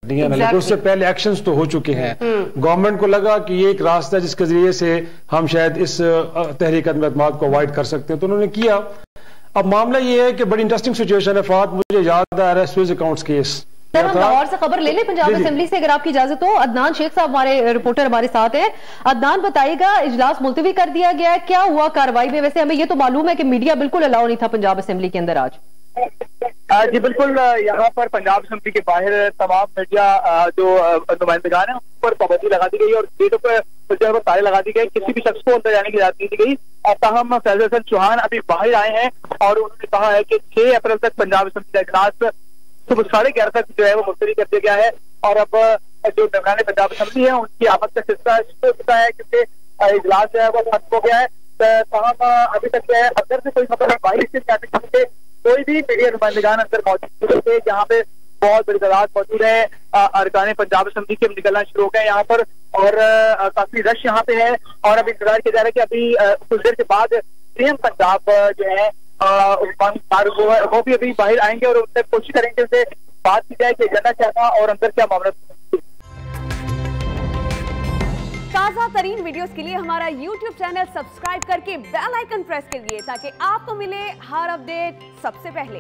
नहीं है ना, लेकिन उससे पहले एक्शंस तो हो चुके हैं। गवर्नमेंट को लगा कि ये एक रास्ता है जिसके जरिए से हम शायद इस तहरीक अदम-ए-एतमाद को अवॉइड कर सकते हैं, तो उन्होंने किया। अब मामला ये है कि बड़ी इंटरेस्टिंग सिचुएशन है फात, मुझे याद आ रहा है स्विस अकाउंट्स केस। हम लाहौर से खबर ले लें पंजाब असेंबली से, अगर आपकी इजाजत हो। अदनान शेख साहब हमारे रिपोर्टर हमारे साथ हैं। अदनान बताइएगा, इजलास मुलतवी कर दिया गया है, क्या हुआ कार्रवाई में? वैसे हमें ये तो मालूम है कि मीडिया बिल्कुल अलाउ नहीं था पंजाब असेंबली के अंदर आज। जी बिल्कुल, यहाँ पर पंजाब असेंबली के बाहर तमाम मीडिया जो नुमाइंदगान है उन पर पाबंदी लगा दी गई और गेटों पर ताले लगा दी गई, किसी भी शख्स को अंदर जाने की इजाजत नहीं दी गई। और ताहम फैजल हसन चौहान अभी बाहर आए हैं और उन्होंने कहा है कि 6 अप्रैल तक पंजाब असेंबली का इजलास सुबह 11:30 तक जो है वो मुलतवी कर दिया गया है। और अब जो मेंबरान पंजाब असेंबली है उनकी आमद का सिलसिला शुरू हो चुका है, क्योंकि इजलास जो है वो खत्म हो गया है। ताहम अभी तक जो है अंदर से कोई खबर बाहर से जाने के कोई भी मीडिया नुमाइंदगान अंदर मौजूद थे। यहाँ पे बहुत बड़ी तादाद मौजूद है। अरकान पंजाब असेंबली के निकलना शुरू हो गए यहाँ पर और काफी रश यहाँ पे है। और अभी इंतजार किया जा रहा है कि अभी कुछ देर के बाद सीएम पंजाब जो है वो भी अभी बाहर आएंगे और उनसे कोशिश करेंगे उनसे बात की जाए कि एजेंडा क्या था और अंदर क्या मामला। ताजा तरीन वीडियोस के लिए हमारा YouTube चैनल सब्सक्राइब करके बेल आइकन प्रेस करिए ताकि आपको मिले हर अपडेट सबसे पहले।